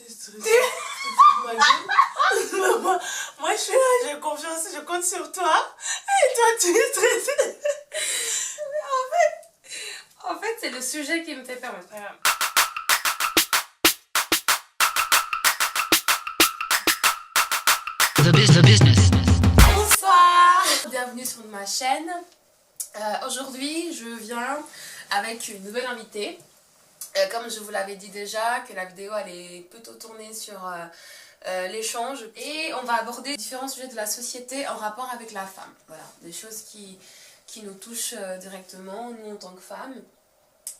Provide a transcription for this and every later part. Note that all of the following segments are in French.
T'es stressée. Ma gueule. Moi, je suis là, j'ai confiance, je compte sur toi. Et toi, tu es stressée. En fait, c'est le sujet qui me fait peur. The business. Bonsoir. Bienvenue sur ma chaîne. Aujourd'hui, je viens avec une nouvelle invitée. Comme je vous l'avais dit déjà, que la vidéo elle est plutôt tournée sur l'échange. Et on va aborder différents sujets de la société en rapport avec la femme. Voilà, des choses qui nous touchent directement, nous en tant que femmes.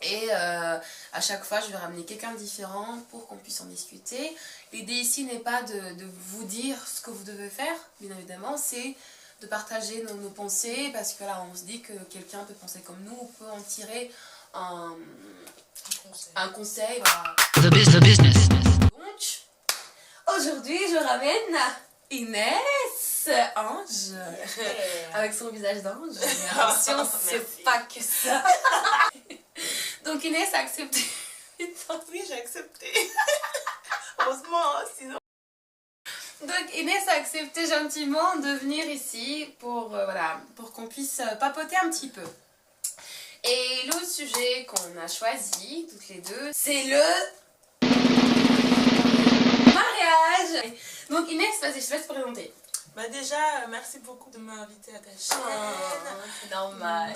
Et à chaque fois, je vais ramener quelqu'un de différent pour qu'on puisse en discuter. L'idée ici n'est pas de vous dire ce que vous devez faire, bien évidemment, c'est de partager nos pensées, parce que là, on se dit que quelqu'un peut penser comme nous, on peut en tirer un conseil. Voilà. The business. Donc, aujourd'hui, je ramène Inès Ange, avec son visage d'ange. Mais attention, c'est pas que ça. Donc Inès a accepté. Oui, j'ai accepté. Heureusement, sinon... Donc Inès a accepté gentiment de venir ici pour, voilà, pour qu'on puisse papoter un petit peu. Et le sujet qu'on a choisi, toutes les deux, c'est le mariage. Donc Inès, vas-y, je te laisse te présenter. Bah déjà, merci beaucoup de m'inviter à ta chaîne. C'est normal.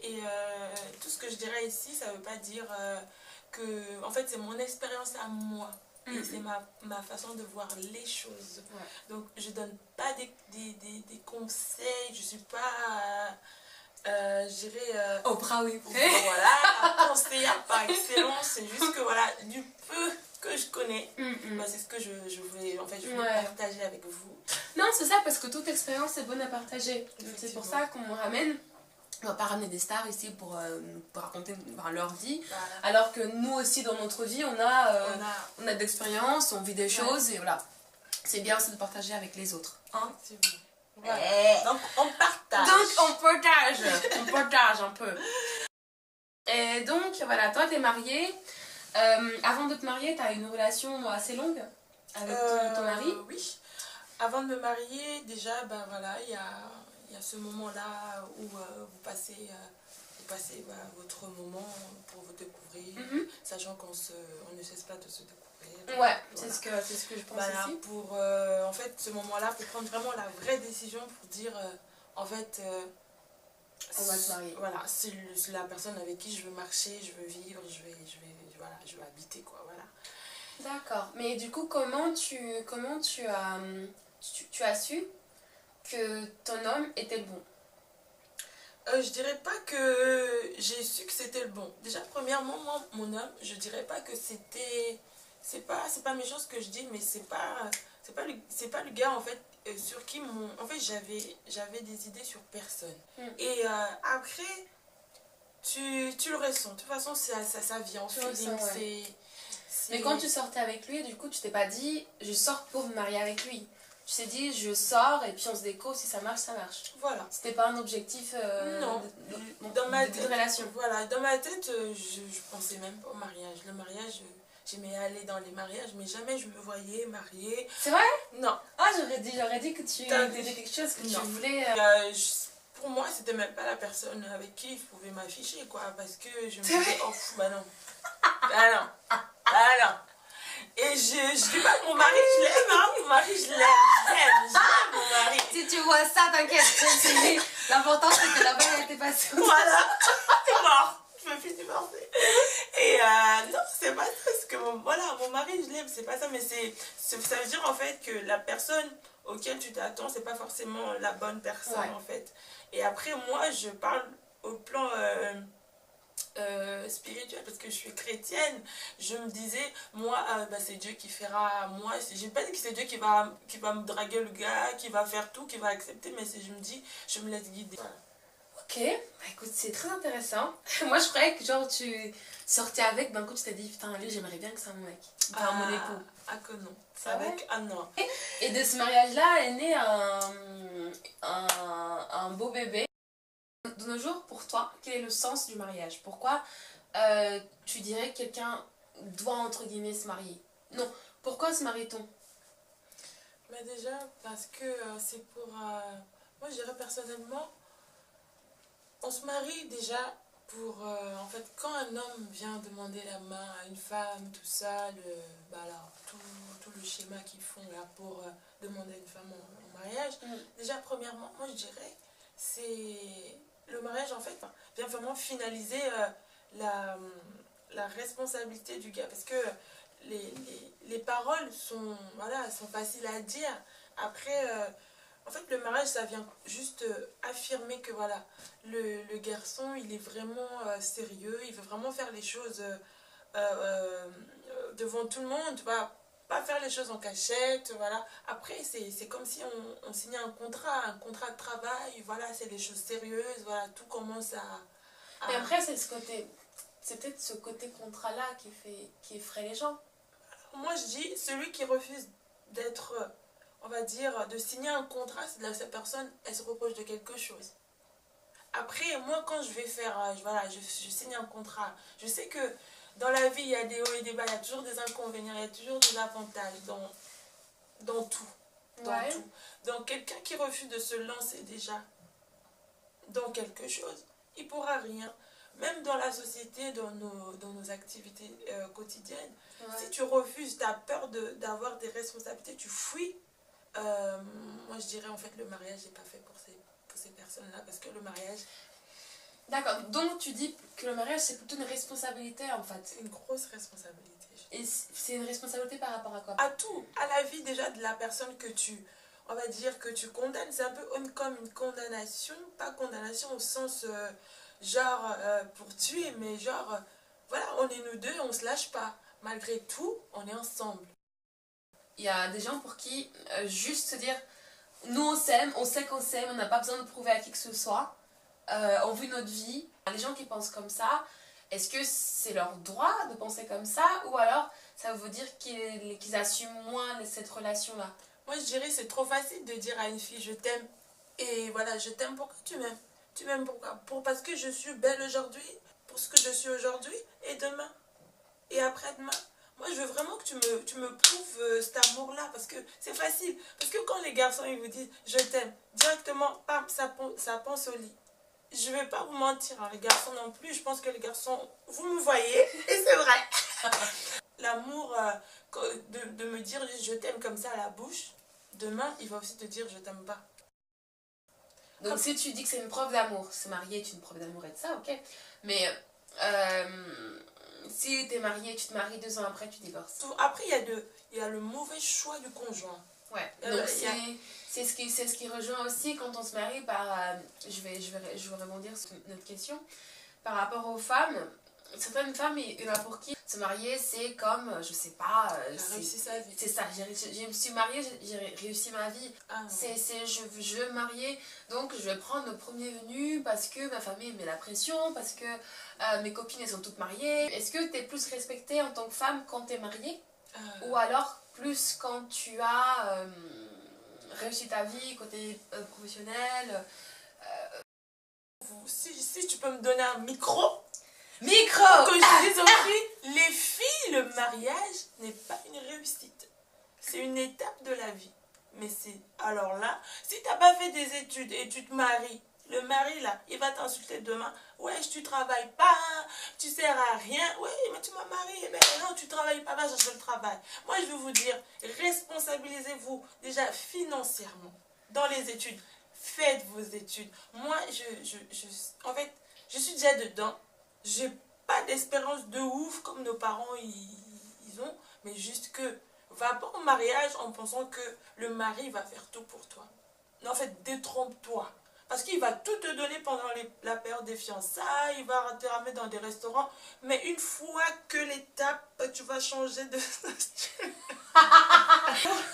Et tout ce que je dirais ici, ça veut pas dire que... En fait, c'est mon expérience à moi. Et c'est ma façon de voir les choses. Ouais. Donc, je donne pas des conseils. Je suis pas... je dirais... Oprah oui. Voilà, conseillère par excellence. C'est juste que voilà, du peu que je connais, bah, c'est ce que je voulais, en fait, je voulais partager avec vous. Non, c'est ça, parce que toute expérience est bonne à partager. C'est pour ça qu'on ramène. On va pas ramener des stars ici pour raconter leur vie, Voilà. alors que nous aussi dans notre vie on a d'expérience, on vit des choses et voilà. C'est bien aussi de partager avec les autres. Hein? Voilà. Donc on partage. On partage un peu. Et donc voilà, toi t'es mariée. Avant de te marier, t'as une relation assez longue avec ton mari? Oui. Avant de me marier, déjà, ben voilà, il y a ce moment-là où vous passez votre moment pour vous découvrir, sachant qu'on ne cesse pas de se découvrir. Ouais, voilà. c'est ce que je pense voilà, aussi. pour en fait ce moment-là, pour prendre vraiment la vraie décision, pour dire en fait on va se marier. Voilà, c'est la personne avec qui je veux marcher, je veux vivre, je veux habiter quoi, voilà. D'accord, mais du coup comment tu as su que ton homme était le bon? Je dirais pas que j'ai su que c'était le bon. Déjà, premièrement, moi, mon homme, je dirais pas que c'était... C'est pas méchant ce que je dis, mais c'est pas le gars, en fait, sur qui en fait, j'avais des idées sur personne. Et après, tu le ressens. De toute façon, ça vient en feeling. Ouais. Mais quand tu sortais avec lui, du coup, tu t'es pas dit, je sors pour me marier avec lui. Tu t'es dit, je sors et puis on se découvre, si ça marche, ça marche. Voilà. C'était pas un objectif dans ma tête, de relation. Voilà, dans ma tête, je pensais même pas au mariage. Le mariage, j'aimais aller dans les mariages, mais jamais je me voyais mariée. C'est vrai? Non. Ah, j'aurais dit que tu étais quelque chose que tu voulais... Pour moi, c'était même pas la personne avec qui je pouvais m'afficher, quoi, parce que je me disais, oh, bah non. Bah non. Bah non. Et je dis pas que mon mari, je l'aime, hein. Mon mari, je l'aime, mon mari. Si tu vois ça, t'inquiète. L'important, c'est que la balle a été passée. Voilà, c'est mort. Je me suis divorcée. Et non, c'est pas ça, parce que mon mari, je l'aime, c'est pas ça, mais ça veut dire en fait que la personne auquel tu t'attends, c'est pas forcément la bonne personne, en fait. Et après, moi, je parle au plan... spirituel, parce que je suis chrétienne. Je me disais, moi, bah, c'est Dieu qui fera. Moi, j'ai pas dit que c'est Dieu qui va me draguer le gars, qui va faire tout, qui va accepter, mais je me dis, je me laisse guider. Voilà. Ok, bah écoute, c'est très intéressant. Moi, je croyais que genre tu sortais avec, d'un coup tu t'es dit, putain, lui, j'aimerais bien que c'est mon mec, enfin mon époux. Ah que non, c'est avec un an. Et de ce mariage-là est né un beau bébé. De nos jours, pour toi, quel est le sens du mariage? Pourquoi tu dirais que quelqu'un doit, entre guillemets, se marier? Non, pourquoi se marie-t-on? Mais déjà, parce que c'est pour... moi, je dirais personnellement, on se marie déjà pour... en fait, quand un homme vient demander la main à une femme, tout ça, alors, tout le schéma qu'ils font là pour demander à une femme en mariage, déjà, premièrement, moi, je dirais, c'est... Le mariage, en fait, vient vraiment finaliser la responsabilité du gars. Parce que les paroles sont, voilà, sont faciles à dire. Après, en fait, le mariage, ça vient juste affirmer que voilà, le garçon, il est vraiment sérieux, il veut vraiment faire les choses devant tout le monde, pas faire les choses en cachette, voilà. Après, c'est comme si on signait un contrat de travail, voilà, c'est des choses sérieuses, voilà, tout commence à... Mais après, c'est peut-être ce côté contrat-là qui effraie les gens. Moi, je dis, celui qui refuse d'être, on va dire, de signer un contrat, c'est de cette personne, elle se reproche de quelque chose. Après, moi, quand je vais faire, voilà, je signe un contrat, je sais que dans la vie, il y a des hauts et des bas, il y a toujours des inconvénients, il y a toujours des avantages dans tout. Dans tout. Donc, quelqu'un qui refuse de se lancer déjà dans quelque chose, il ne pourra rien. Même dans la société, dans nos activités quotidiennes, si tu refuses, tu as peur d'avoir des responsabilités, tu fuis. Moi, je dirais en fait le mariage n'est pas fait pour ces personnes-là, parce que le mariage... D'accord, donc tu dis que le mariage c'est plutôt une responsabilité en fait. C'est une grosse responsabilité. Et c'est une responsabilité par rapport à quoi? À tout, à la vie déjà de la personne que on va dire que tu condamnes. C'est un peu comme une condamnation, pas condamnation au sens genre pour tuer, mais genre voilà, on est nous deux, on se lâche pas. Malgré tout, on est ensemble. Il y a des gens pour qui juste se dire nous on s'aime, on sait qu'on s'aime, on n'a pas besoin de prouver à qui que ce soit, on vit notre vie. Les gens qui pensent comme ça, est-ce que c'est leur droit de penser comme ça, ou alors ça veut dire qu'ils assument moins cette relation-là? Moi je dirais c'est trop facile de dire à une fille je t'aime, et voilà, je t'aime, pourquoi tu m'aimes? Tu m'aimes pourquoi? Parce que je suis belle aujourd'hui, pour ce que je suis aujourd'hui, et demain, et après-demain. Moi, je veux vraiment que tu me prouves cet amour-là, parce que c'est facile. Parce que quand les garçons, ils vous disent « je t'aime », directement, pam, ça pense au lit. Je ne vais pas vous mentir, hein, les garçons non plus. Je pense que les garçons, vous me voyez, et c'est vrai. L'amour, de me dire « je t'aime » comme ça à la bouche, demain, il va aussi te dire « je t'aime pas ». Donc si tu dis que c'est une preuve d'amour, se marier est une preuve d'amour et de ça, ok. Mais... si t'es marié, tu te maries 2 ans après, tu divorces. Après, il y a le mauvais choix du conjoint. Ouais, donc c'est ce qui rejoint aussi quand on se marie par... je vais rebondir sur notre question. Par rapport aux femmes, certaines femmes, il y en a pour qui se marier, c'est comme, je sais pas... réussi sa vie. C'est ça, je me suis mariée, j'ai réussi ma vie. Je veux me marier, donc je vais prendre le premier venu parce que ma famille met la pression, parce que mes copines elles sont toutes mariées. Est-ce que tu es plus respectée en tant que femme quand tu es mariée, ou alors plus quand tu as réussi ta vie côté professionnel? Si tu peux me donner un micro. Que je dise aux filles, les filles, le mariage n'est pas une réussite. C'est une étape de la vie. Mais c'est... Alors là, si tu n'as pas fait des études et tu te maries, le mari là, il va t'insulter demain. Ouais, tu travailles pas, tu sers à rien. Ouais, mais tu m'as marié. Mais non, tu travailles pas, va chercher le travail. Moi, je veux vous dire, responsabilisez-vous déjà financièrement dans les études. Faites vos études. Moi, en fait, je suis déjà dedans. J'ai pas d'espérance de ouf comme nos parents ils ont, mais juste que va pas au mariage en pensant que le mari va faire tout pour toi. Non, en fait, détrompe-toi. Parce qu'il va tout te donner pendant la période des fiançailles, il va te ramener dans des restaurants, mais une fois que l'étape, tu vas changer de...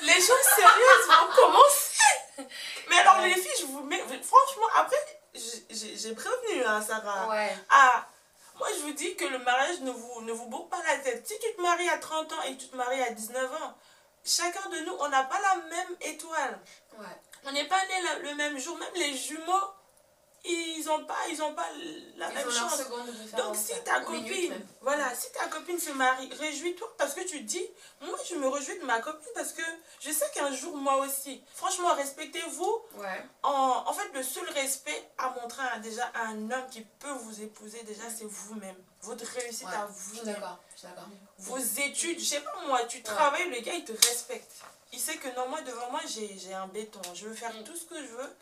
les choses sérieuses vont commencer. Mais alors les filles, je vous mets... Franchement, après, j'ai prévenu, hein, Sarah. Ouais. Moi, je vous dis que le mariage ne vous bourre pas la tête. Si tu te maries à 30 ans et que tu te maries à 19 ans, chacun de nous, on n'a pas la même étoile. Ouais. On n'est pas nés le même jour. Même les jumeaux, ils ont pas la même Ils ont leur chance. seconde de différence. Donc si ta Ou minute copine, même. voilà, si ta copine se marie, réjouis-toi parce que tu te dis, moi je me réjouis de ma copine parce que je sais qu'un jour moi aussi, franchement respectez-vous. Ouais. En fait le seul respect à montrer déjà à un homme qui peut vous épouser déjà c'est vous-même. Votre réussite Ouais, à je suis vous-même. d'accord. Je suis d'accord. Vos études, je sais pas moi, tu travailles, le gars il te respecte. Il sait que non, moi devant moi j'ai un béton, je veux faire tout ce que je veux.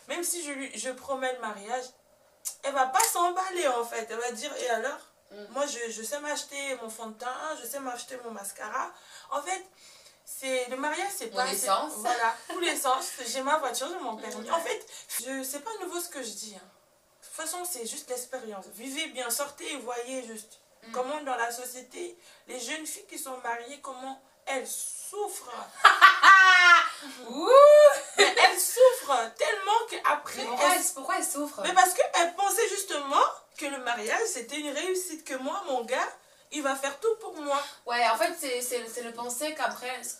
Même si je promets le mariage, elle va pas s'emballer en fait. Elle va dire, et alors moi je sais m'acheter mon fond de teint, je sais m'acheter mon mascara. En fait, le mariage c'est pas... l'essence. Voilà, tous les sens. J'ai ma voiture, j'ai mon permis. En fait, c'est pas nouveau ce que je dis. Hein. De toute façon, c'est juste l'expérience. Vivez bien, sortez et voyez juste comment dans la société, les jeunes filles qui sont mariées, comment elles souffrent. Ouh. Mais elles souffrent tellement qu'après... Pourquoi elles souffrent? Mais parce qu'elles pensaient justement que le mariage c'était une réussite, que moi, mon gars, il va faire tout pour moi. Ouais, en fait, c'est le penser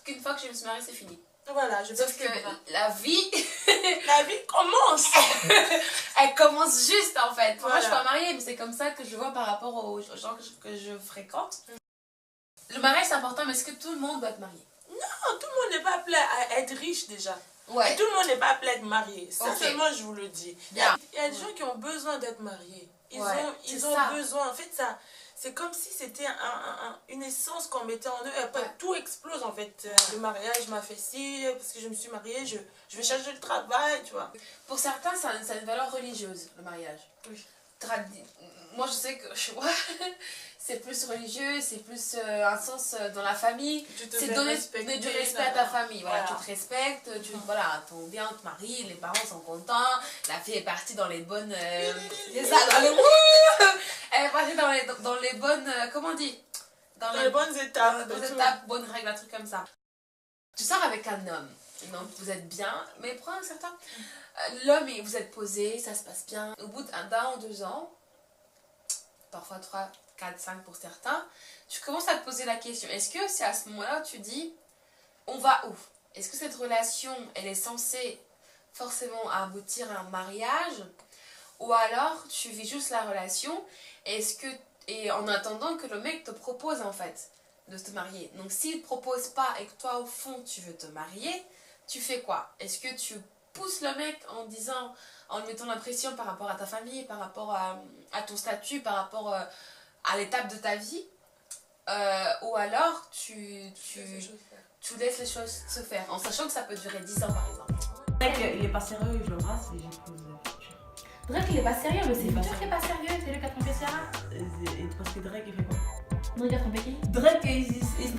qu'une fois que je me suis mariée, c'est fini. Voilà, je Sauf que la vie, la vie commence. elle commence juste en fait. Voilà. Moi, je suis pas mariée, mais c'est comme ça que je vois par rapport aux gens que je fréquente. Le mariage, c'est important, mais est-ce que tout le monde doit être marié? Non, tout le monde n'est pas appelé à être riche déjà. Ouais. Et tout le monde n'est pas appelé à être marié. Ok. Sincèrement, je vous le dis. Bien. Il y a des gens qui ont besoin d'être mariés. Ils c'est ont ça. besoin. En fait, ça... C'est comme si c'était une essence qu'on mettait en eux. Et après, tout explose en fait. Le mariage m'a fait ci, parce que je me suis mariée, je vais changer le travail, tu vois. Pour certains, ça a une valeur religieuse, le mariage. Oui. Moi, je sais que chez moi, c'est plus religieux, c'est plus un sens dans la famille. C'est donner du respect à ta famille. Voilà, tu te respectes, voilà, ton bien, on te marie, les parents sont contents, la fille est partie dans les bonnes... c'est ça, dans les... Elle est partie dans les bonnes... comment on dit? Dans les bonnes étapes. Bonnes règles, un truc comme ça. Tu sors avec un homme, donc vous êtes bien, mais prends un certain... L'homme, vous êtes posé, ça se passe bien. Au bout d'un ou 2 ans, parfois 3, 4, 5 pour certains, tu commences à te poser la question. Est-ce que c'est à ce moment-là où tu dis, on va où? Est-ce que cette relation, elle est censée forcément aboutir à un mariage? Ou alors, tu vis juste la relation, et en attendant que le mec te propose en fait de te marier. Donc s'il ne propose pas et que toi au fond tu veux te marier, tu fais quoi? Est-ce que tu pousses le mec en disant, en lui mettant la pression par rapport à ta famille, par rapport à ton statut, par rapport à l'étape de ta vie, ou alors tu laisses les choses se faire, en sachant que ça peut durer 10 ans par exemple. Drake, il est pas sérieux, je l'embrasse et j'épouse la future. Drake il est pas sérieux, mais c'est Il est pas Future qui est pas sérieux, c'est lui qui a trompé Sarah. Et parce que Drake, il fait quoi? Non, il a trompé qui? Drake, il